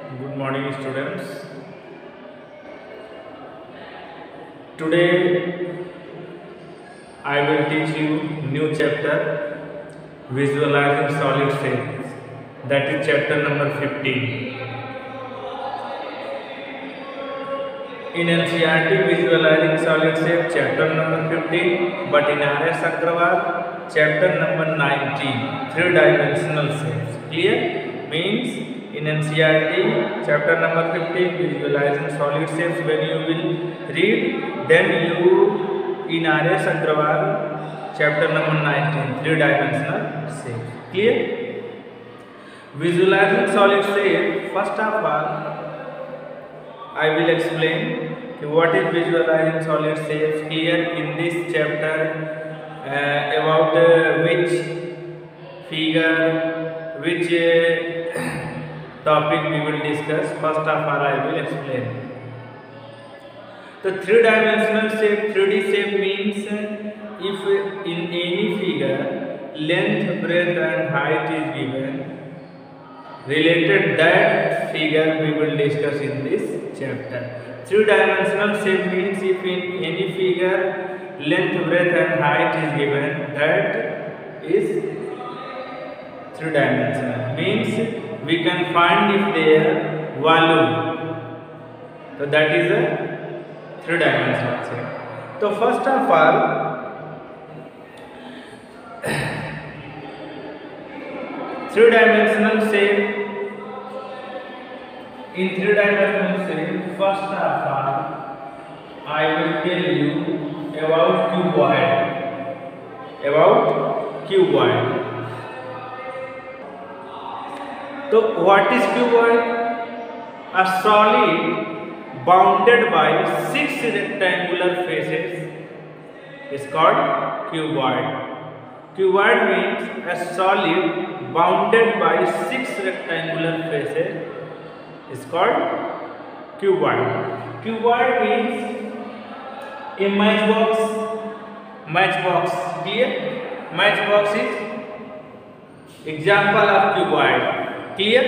Good morning, students. Today I will teach you new chapter, visualizing solid shapes. That is chapter number 15. In NCERT, visualizing solid shape, chapter number 15. But in R.S. Agrawal, chapter number 19, three-dimensional shapes. Clear? Means in NCERT, chapter number 15, visualizing solid shapes. When you will read, then you in R.S. Agrawal, chapter number 19, three-dimensional shapes. Clear? Visualizing solid shape. First of all, I will explain what is visualizing solid shapes. Here in this chapter, about which figure, which topic we will discuss. First of all, I will explain. The three-dimensional shape, 3D shape means if in any figure length, breadth and height is given, related that figure we will discuss in this chapter. Three-dimensional shape means if in any figure length, breadth and height is given, that is three-dimensional. Means we can find if their volume. So that is a three-dimensional shape. So first of all, three-dimensional shape. In three-dimensional shape, first of all, I will tell you about cuboid. About cuboid. So, what is cuboid? A solid bounded by 6 rectangular faces is called cuboid. Cuboid means a solid bounded by 6 rectangular faces is called cuboid. Cuboid means a matchbox. Matchbox. Clear? Matchbox is example of cuboid. Clear?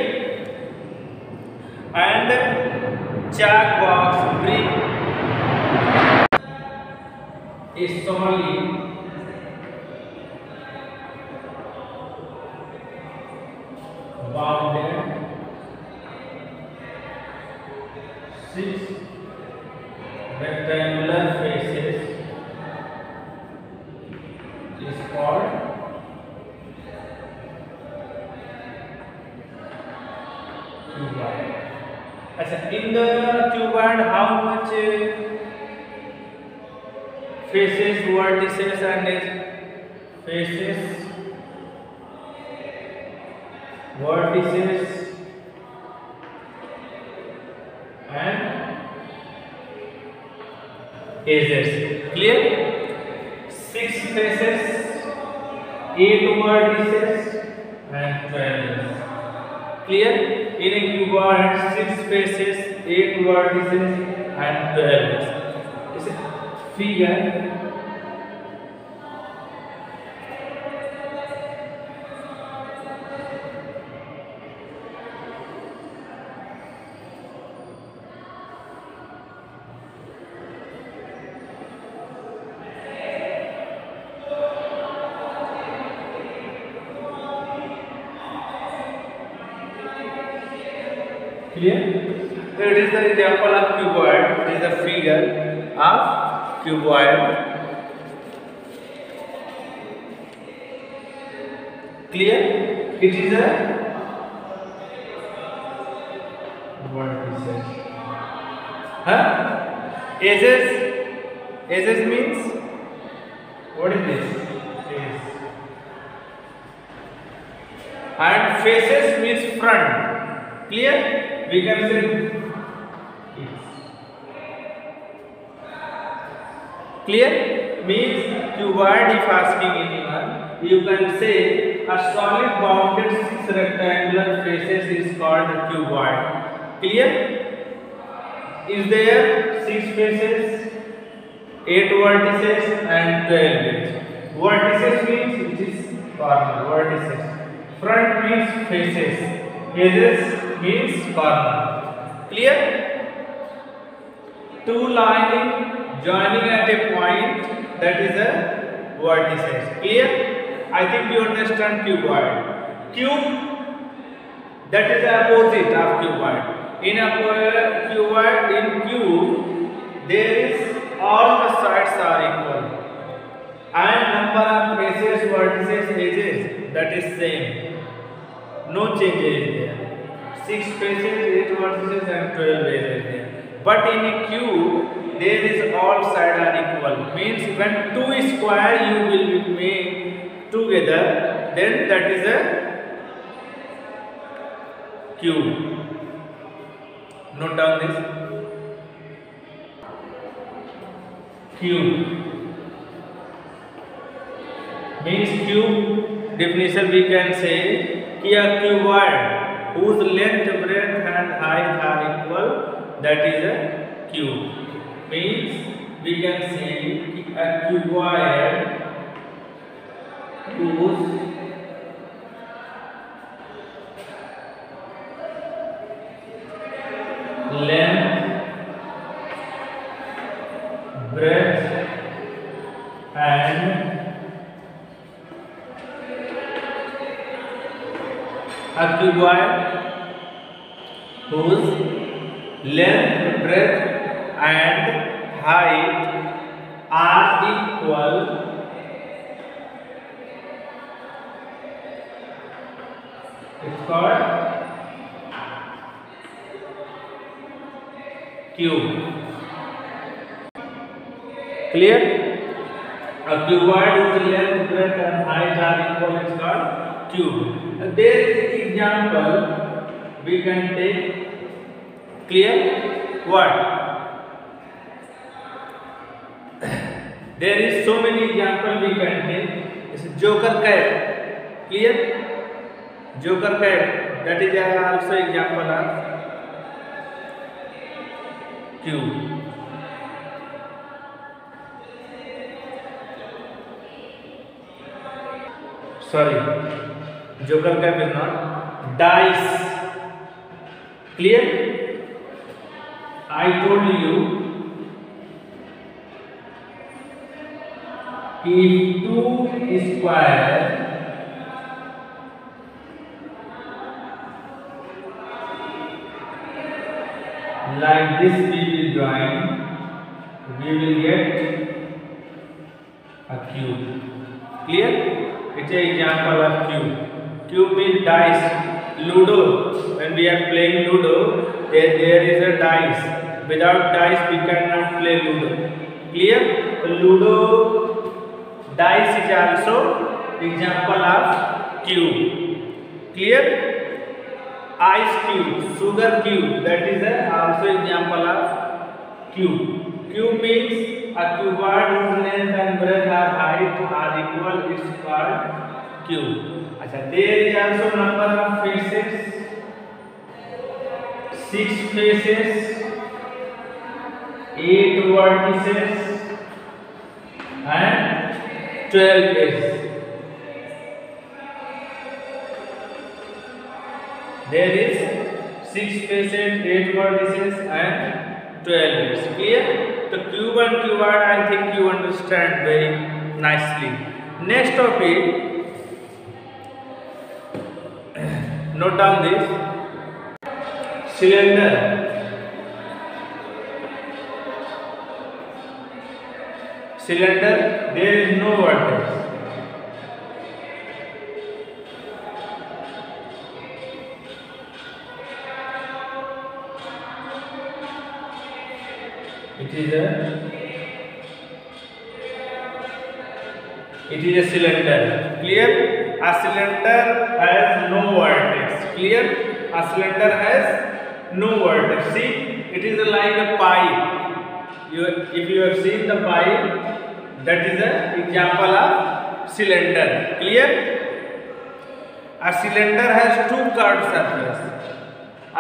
And chalk box, brick is solid bounded 6 rectangular faces is called cuboid. In the cuboid, how much faces, vertices and faces, vertices and edges. Clear? 6 faces, 8 vertices and 12 edges. Clear? In a cuboid, 6 faces, 8 vertices and 12 edges. It's a figure. Clear? So it is the example of cuboid. It is a figure of cuboid. Clear? It is a vertices. Edges means what is this? Face. And faces means front. Clear? We can say it. Clear? Means cuboid, if asking anyone, you can say a solid bounded 6 rectangular faces is called a cuboid. Clear? Is there 6 faces, 8 vertices and 12 edges. Vertices means which is corner, vertices. Front means faces. Edges means corner. Clear? Two lines joining at a point, that is a vertices. Clear? I think you understand cuboid. Cube, that is the opposite of cuboid. In a cuboid, in cube, there is all the sides are equal, and number of faces, vertices, edges, that is same. No changes there. 6 faces, 8 vertices, and 12 edges there. But in a cube, there is all sides are equal. Means when two square you will be made together, then that is a cube. Note down this. Cube means cube definition we can say कि a cuboid whose length, breadth and height are equal, that is a cube. Means we can say a cuboid whose length, breadth and a cuboid whose length, breadth and height are equal is called cube. Clear? A cuboid whose length, breadth and height are equal is called cube. There is example we can take. Clear? What? There is so many example we can take. This joker cat. Clear? Joker cat. That is also example of cube. Sorry, joker cap is not. Dice. Clear? I told you if two square like this we will join, we will get a cube. Clear? It's an example of cube. Cube means dice. Ludo. When we are playing Ludo, there is a dice. Without dice, we cannot play Ludo. Clear? Ludo dice is also example of cube. Clear? Ice cube, sugar cube. That is also example of cube. Cube means a cuboid whose length and breadth or height are equal. It's called cube. There is also number of faces. 6 faces, 8 vertices and 12 edges. There is 6 faces, 8 vertices and 12 edges. Clear? The cube and cuboid, I think you understand very nicely. Next topic, note down this. Cylinder. Cylinder, there is no vertex. It is a cylinder. Clear? A cylinder has no vertex. Clear? A cylinder has no vertex. See, it is like a pipe. If you have seen the pipe, that is an example of cylinder. Clear? A cylinder has two curved surface. A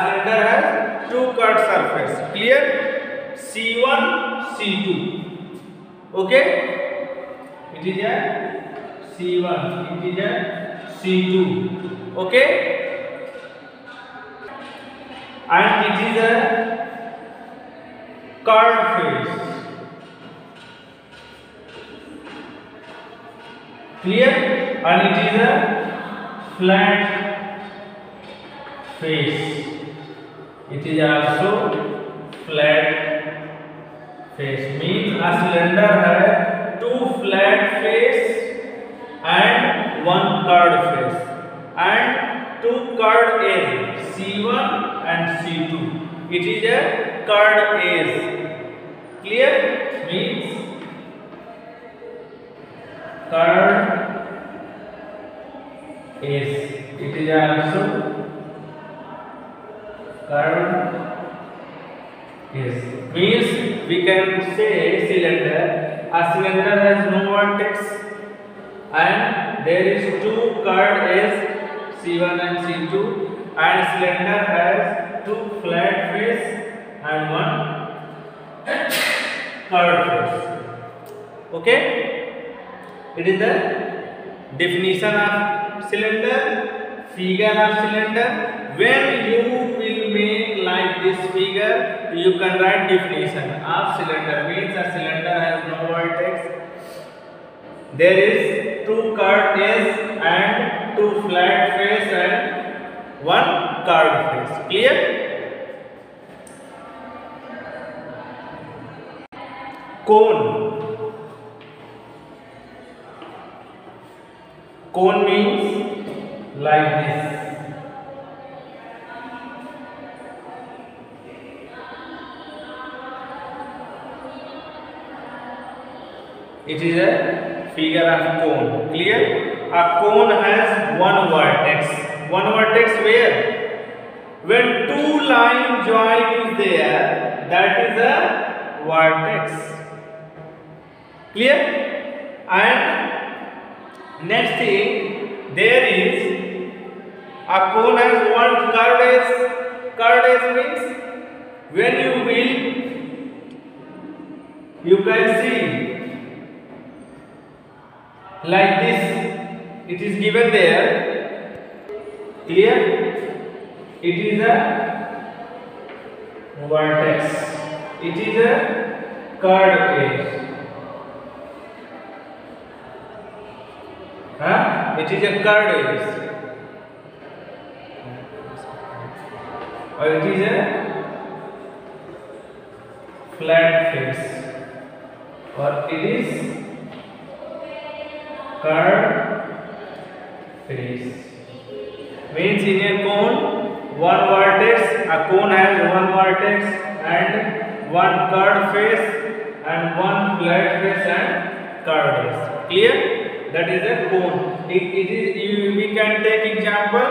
cylinder has two curved surface. Clear? C1, C2. Okay? It is a C1. It is a C2. Okay? and it is a curved face. Clear? And it is a flat face. It is also flat face. Means a cylinder has two flat face and one curved face and two curved edges C1 and C2. It is a curved edge. Clear? Means curved edge. It is also curved edge. Means we can say cylinder. A cylinder has no vertex and there is two curved edges C1 and C2, and cylinder has two flat face and one curved face. Okay? It is the definition of cylinder, figure of cylinder. When you will make like this figure, you can write definition of cylinder. Means a cylinder has no vertex. There is two curved edges and two flat face and one curved face. Clear? Cone. Cone means like this. It is a figure of cone. Clear? A cone has one vertex. One vertex where? When two line join is there, that is a vertex. Clear? And next thing, there is a cone has one curved edge. Curved edge means when you can see like this. It is given there. Clear? It is a vertex. It is a curved edge. It is a curved edge. Or it is a flat face. Or it is curved face. Means in a cone, one vertex, a cone has one vertex and one curved face and one flat face and curved face. Clear? That is a cone. We can take example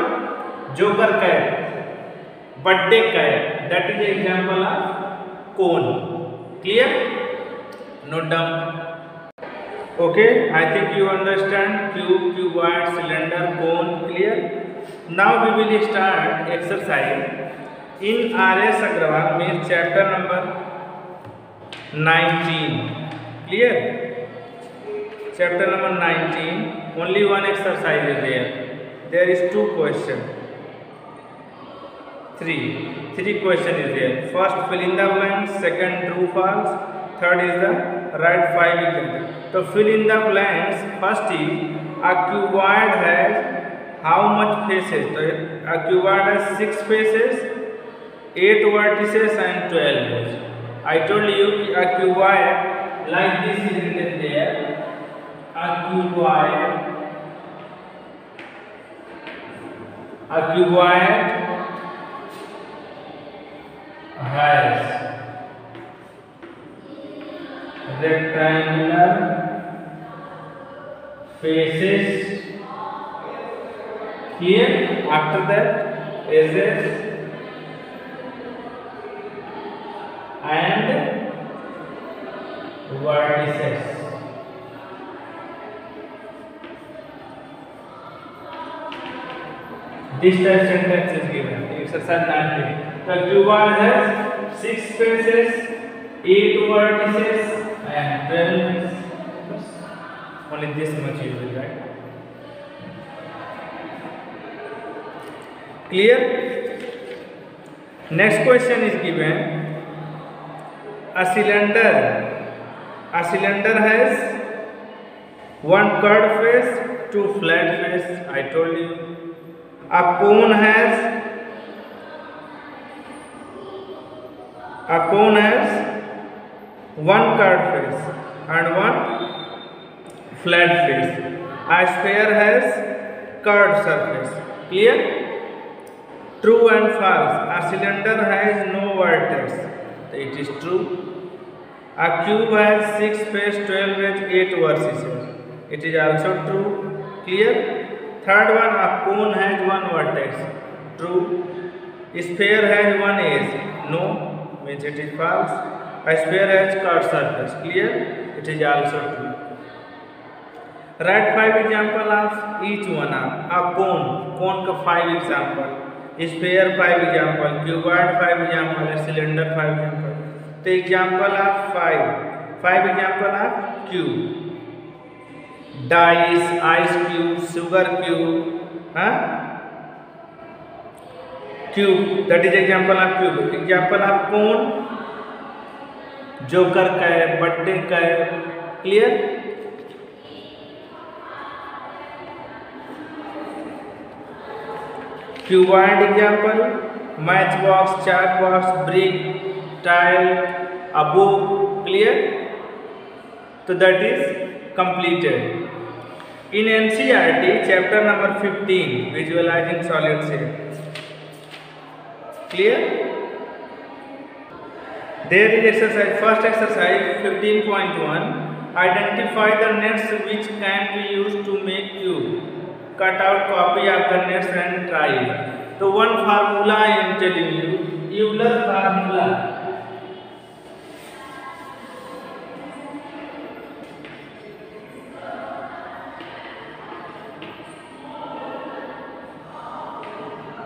Joker cat, birthday cat. That is the example of cone. Clear? Note down. Okay, I think you understand cube, cuboid, cylinder, cone. Clear? Now we will start exercise in R.S. Agrawal means chapter number 19. Clear? Chapter number 19. Only one exercise is there. There is two questions. Three questions is there. First, fill in the blanks. Second, true, false. Third is the write 5 examples. So fill in the blanks. First is a cuboid has how much faces? So a cuboid has 6 faces, 8 vertices and 12 edges. I told you a cuboid like this is written there. A cuboid has rectangular faces. Here after that edges and vertices. This type sentence is given. Exercise 19. The cuboid has 6 faces, 8 vertices and 12 edges. Only this much you will write. Clear? Next question is given. A cylinder has one curved face, two flat face. I told you. A cone has one curved face and one flat face. A sphere has curved surface. Clear? True and false. A cylinder has no vertex. It is true. A cube has 6 faces, 12 edges, 8 vertices. It is also true. Clear? Third one, a cone has one vertex. True. A sphere has one edge. No, means it is false. A sphere has curved surface. Clear? It is also true. Write 5 examples of each one. A cone का 5 example. Sphere 5 example. Cuboid 5 example. Cylinder 5 example. The example of 5 example of cube. Dice, ice cube, sugar cube, cube, that is example of cube. Example of cone, joker का है, birthday का है. Clear? Cuboid example, matchbox, chalkbox, brick, tile, a book. Clear? So that is completed. In NCERT, chapter number 15, visualizing solid shape. Clear? There is exercise. First exercise 15.1. Identify the nets which can be used to make cube. Cut out copy of the nets and try it. So one formula I am telling you. Euler formula.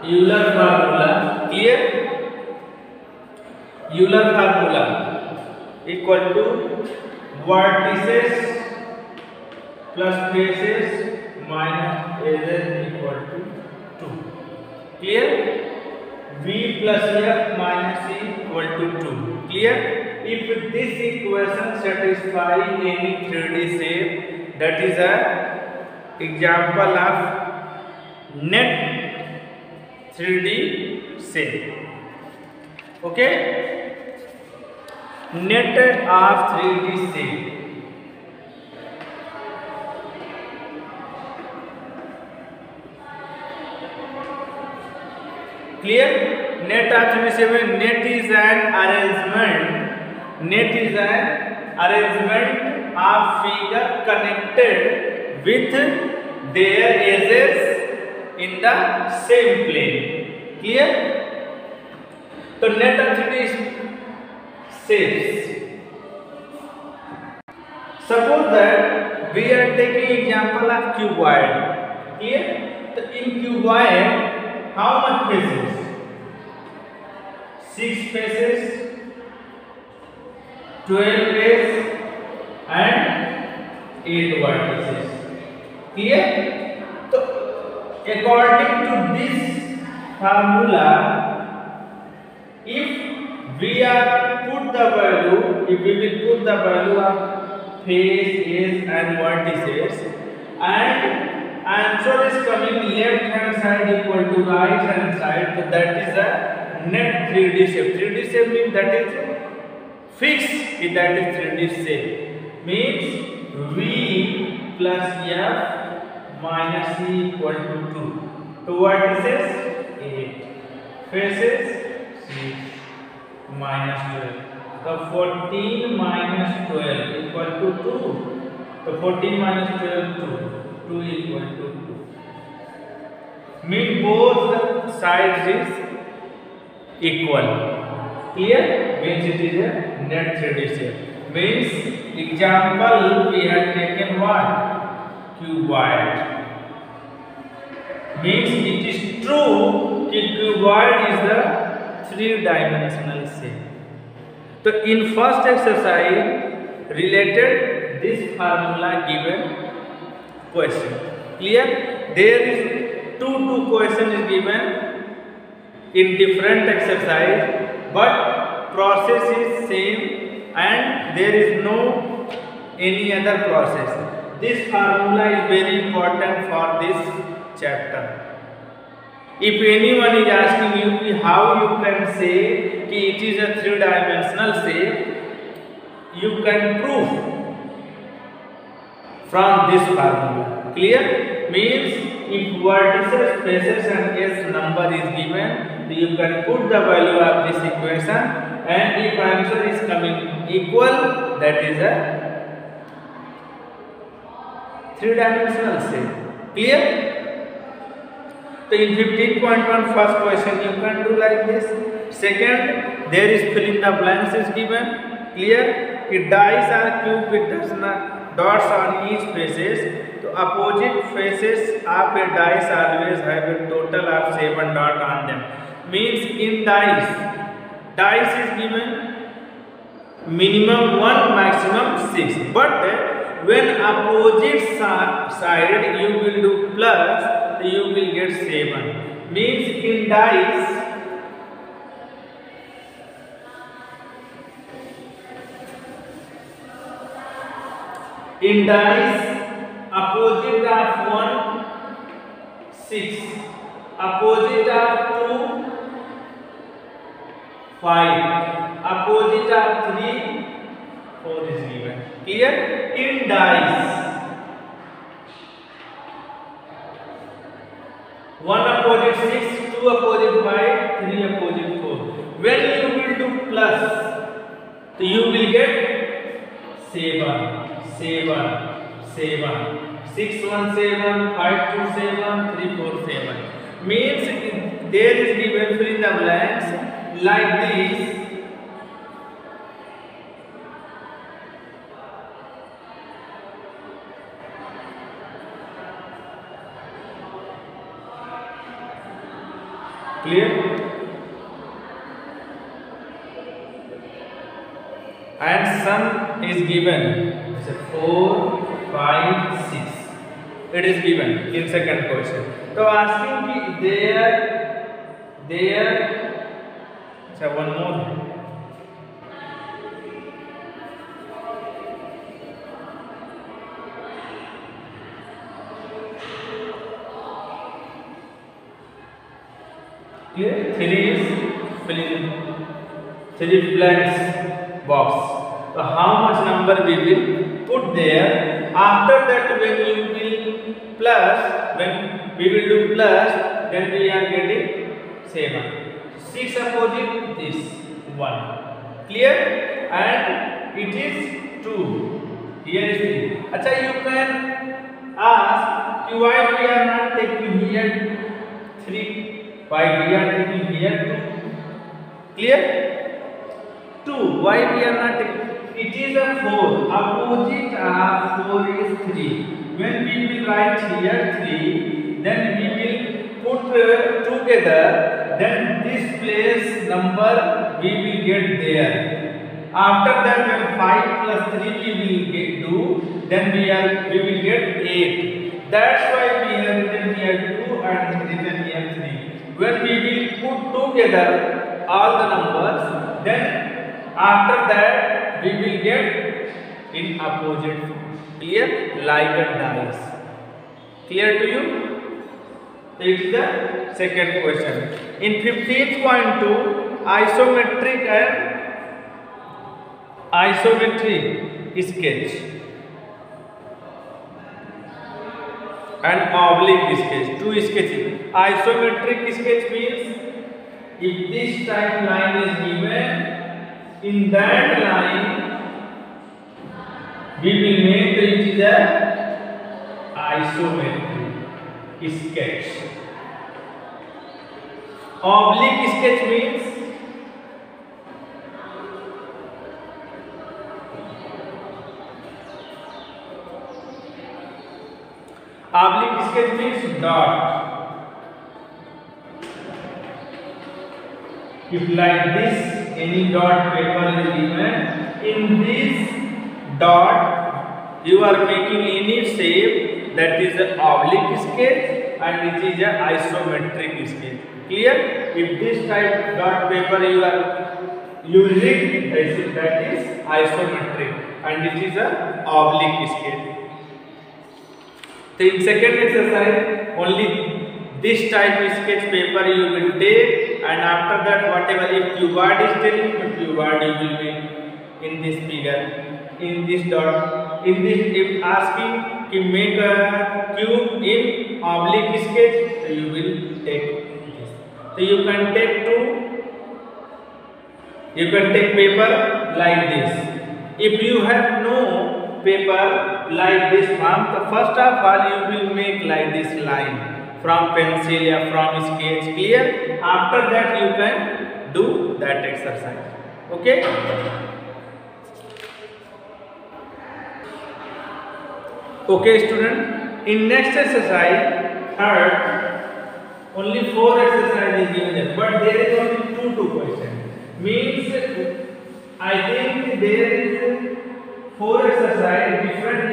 Euler formula. Clear? Euler formula equal to vertices plus faces minus edges equal to 2. Clear? V plus F minus C equal to 2. Clear? If this equation satisfies any 3D shape, that is a example of net 3D shape. Okay? Net of 3D shape. Clear? Net of 3D shape. Net is an arrangement of figure connected with their edges in the same plane. Clear? So net of 3D shapes. Suppose that we are taking example of cuboid. Clear? So in cuboid, how much faces? 6 faces, 12 faces, and 8 vertices. Clear? So according to this formula, if we will put the value of face, edge and vertices, and answer is coming left hand side equal to right hand side, so that is a net 3D shape. 3D shape means that is fixed, that is 3D shape. Means V plus F minus C equal to 2. So vertices 8, faces 6 minus 12. So 14 minus 12 equal to 2. So 14 minus 12 2 equal to 2. Mean both sides is equal. Clear? Means it is a net 3D shape. Means example we have taken what? Cuboid. Means it is true that cuboid is the 3-dimensional shape. So in first exercise related this formula given question. Clear? There is two question is given. in different exercise, but process is same and there is no any other process. This formula is very important for this chapter. If anyone is asking you how you can say कि it is a three-dimensional shape, you can prove from this formula. Clear? Means if vertices, faces and S number is given, you can put the value of this equation, and if answer is coming equal, that is a three-dimensional shape. Clear? So in 15.1 first question you can do like this. Second, there is fill in the blanks is given. Clear? If dice are cubed with dots on each faces, so opposite faces of a dice always have a total of 7 dots on them. Means in dice is given minimum 1, maximum 6. But when opposite side you will do plus, you will get 7. Means in dice opposite of 1 6, opposite of 2 5, opposite of 3 4 is given. Clear? In dice 1 opposite 6, 2 opposite 5, 3 opposite 4. When you will do plus, so you will get 7 7 7 6 1 7 5 2 7 3 4 7. Means there is given fill in the blanks like this. Clear? And sum is given 4 5 6. It is given in second question. So asking ki there one more. Clear? 3 is filling 3 blanks box. So how much number we will put there? After that, when you will plus, when we will do plus, then we are getting 7. 6 opposite this 1. Clear? And it is 2. Here is 3. Acha, you can ask why we are not taking here 3? Why we are taking here 2? Clear? 2. Why we are not taking? It is a 4. Opposite of 4 is 3. When we will write here 3, then we will put together. Then this place number we will get there. After that, when 5 plus 3 we will do, then we will get 8. That's why we have written here 2 and written here 3. When we will put together all the numbers, then after that we will get in opposite form. Clear? Like a dice. Clear to you? So it is the second question. In 15.2, isometric sketch and oblique sketch. Two sketches. Isometric sketch means if this type line is given, in that line we will make it is a isometric sketch. Oblique sketch means dot. If like this any dot paper is given, in this dot you are making any shape, that is an oblique sketch and it is an isometric sketch. Clear? If this type dot paper you are using, that is isometric, and it is a oblique scale. So in second exercise, only this type of sketch paper you will take, and after that whatever if cubard is telling, the cubard you will make in this figure, in this dot, in this if asking to make a cube in oblique sketch, so you will take this. So you can take paper like this. If you have no paper like this one, the first of all you will make like this line from pencil or from sketch. Clear? After that you can do that exercise. Okay? Okay student, in next exercise, third, only 4 exercises given there, but there is only two questions. Means I think there is 4 exercise different.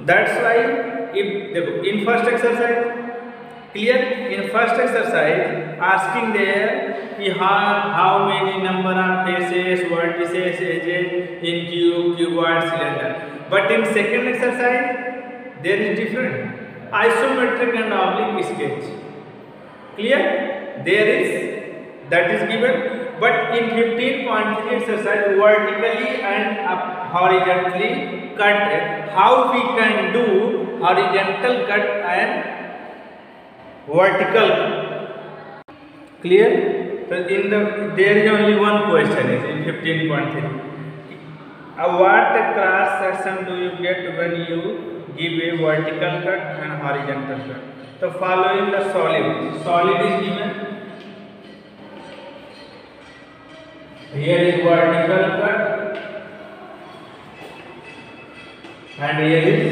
That's why if in first exercise, clear? In first exercise asking there how many number of faces, vertices, edges in cube, cuboid, cylinder. But in second exercise there is different, isometric and oblique sketch. Clear? There is that is given. But in 15.3 exercise vertically and horizontally cut, how we can do horizontal cut and vertical cut. Clear? So there is only one question is in 15.3. What cross section do you get when you give a vertical cut and horizontal cut? So following the solid is given. Here is vertical cut and here is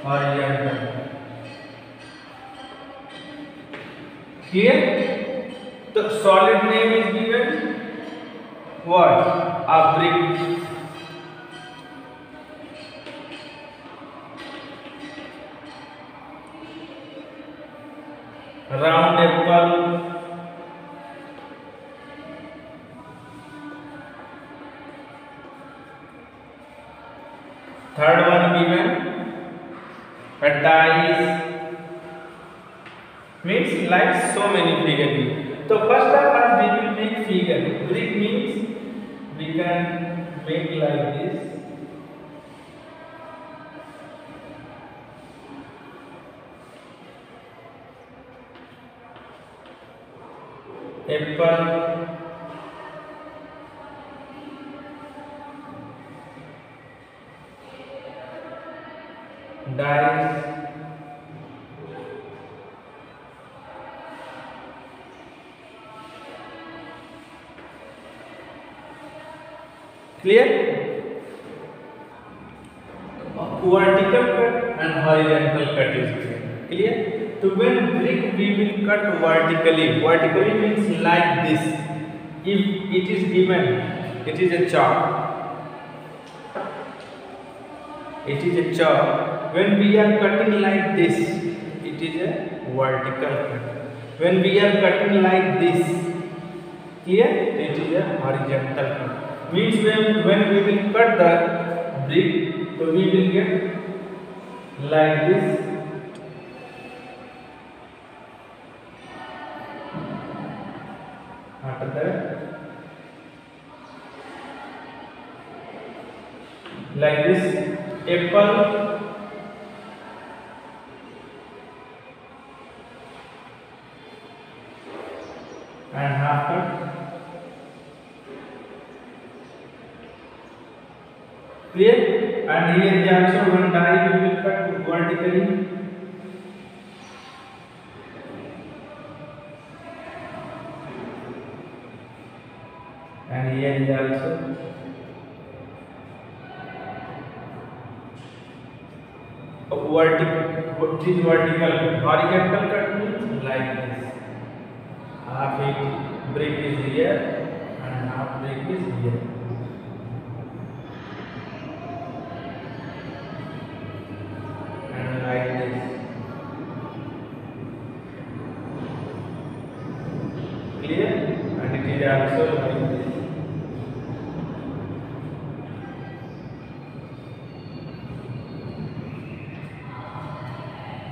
horizontal cut. Clear? The solid name is given what? A brick. Round apple. Third one given a dice, means like so many figures. So first of all we will make figure. Brick means we can make like this. Apple, dice, clear? Vertical cut and horizontal cut is given. Clear? So when brick we will cut vertically means like this. If it is given, it is a chalk. It is a chalk. When we are cutting like this, it is a vertical cut. When we are cutting like this, here it is a horizontal cut. Means when we will cut the brick, so we will get like this. After that, like this, apple, and half cut. Clear? And here is also one die we will cut vertically. And here is also vertical cut. Horizontal cut means like this. Half it brick is here and half brick is here. And like this. it is also like this.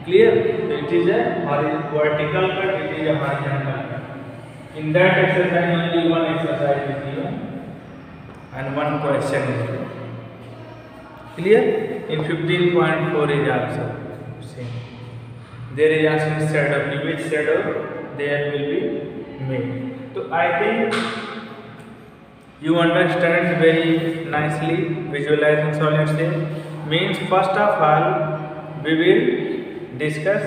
Clear? So it is a vertical cut, it is a horizontal cut. In that exercise only one exercise is given and one question is given. Clear? In 15.4 is also same. There is asking shadow, which shadow there will be made. So I think you understand very nicely visualizing solid shape. Means first of all we will discuss.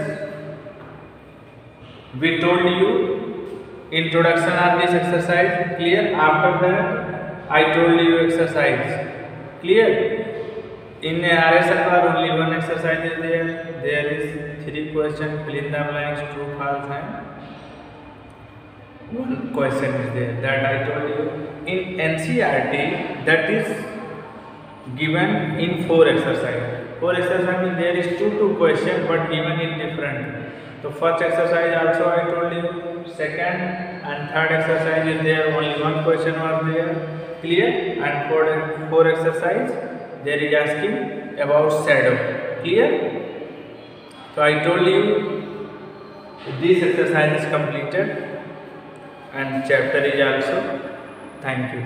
We told you introduction of this exercise. Clear? After that I told you exercise. Clear? In RS only one exercise is there. There is 3 questions, fill in the blanks, true, false, and one question is there that I told you. In NCERT that is given in 4 exercises. 4 exercises means there is 2 questions but given in different. So first exercise also I told you. Second and third exercise is there, only one question was there. Clear? And four exercise there is asking about shadow. Clear? So I told you this exercise is completed and chapter is also. Thank you.